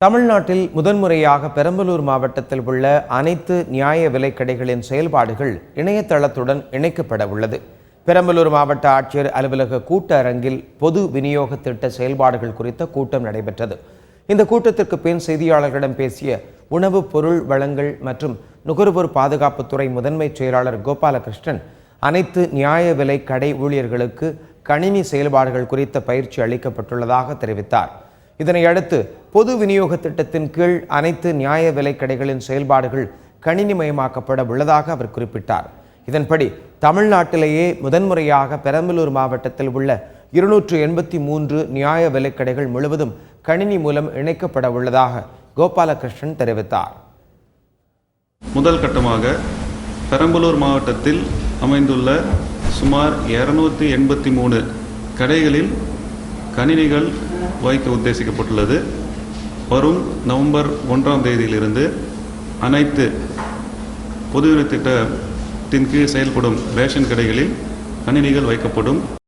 தமிழ்நாட்டில் முதன்முறையாக பெரம்பலூர் மாவட்டத்தில் உள்ள அனைத்து நியாய விலைக் கடைகளின் செயல்பாடுகள் இணையதளத்துடன் இணைக்கப்பட உள்ளது. பெரம்பலூர் மாவட்ட ஆட்சியர் அலுவலக கூட்ட அரங்கில் பொது விநியோக திட்ட செயல்பாடுகள் குறித்த கூட்டம் நடைபெற்றது. இந்த கூட்டத்திற்கு பின் செய்தியாளர்களிடம் பேசிய உணவு பொருள் வழங்கல் மற்றும் நுகர்வோர் பாதுகாப்புத்துறை முதன்மை செயலாளர் கோபாலகிருஷ்ணன், அனைத்து நியாய விலை கடை ஊழியர்களுக்கு கணினி செயல்பாடுகள் குறித்த பயிற்சி அளிக்கப்பட்டுள்ளதாக தெரிவித்தார். இதனையடுத்து பொது விநியோக திட்டத்தின் கீழ் அனைத்து நியாய விலைக் கடைகளின் செயல்பாடுகள் கணினிமயமாக்கப்பட உள்ளதாக அவர் குறிப்பிட்டார். இதன்படி தமிழ்நாட்டிலேயே முதன்முறையாக பெரம்பலூர் மாவட்டத்தில் உள்ள 283 நியாய விலைக் கடைகள் முழுவதும் கணினி மூலம் இணைக்கப்பட உள்ளதாக கோபாலகிருஷ்ணன் தெரிவித்தார். முதல் கட்டமாக பெரம்பலூர் மாவட்டத்தில் அமைந்துள்ள சுமார் 283 கடைகளில் கணினிகள் வைக்க உத்தேசிக்கப்பட்டுள்ளது. வரும் நவம்பர் 1ஆம் தேதியிலிருந்து அனைத்து பொதுவிநியோக திட்டத்தின் கீழ் செயல்படும் ரேஷன் கடைகளில் கணினிகள் வைக்கப்படும்.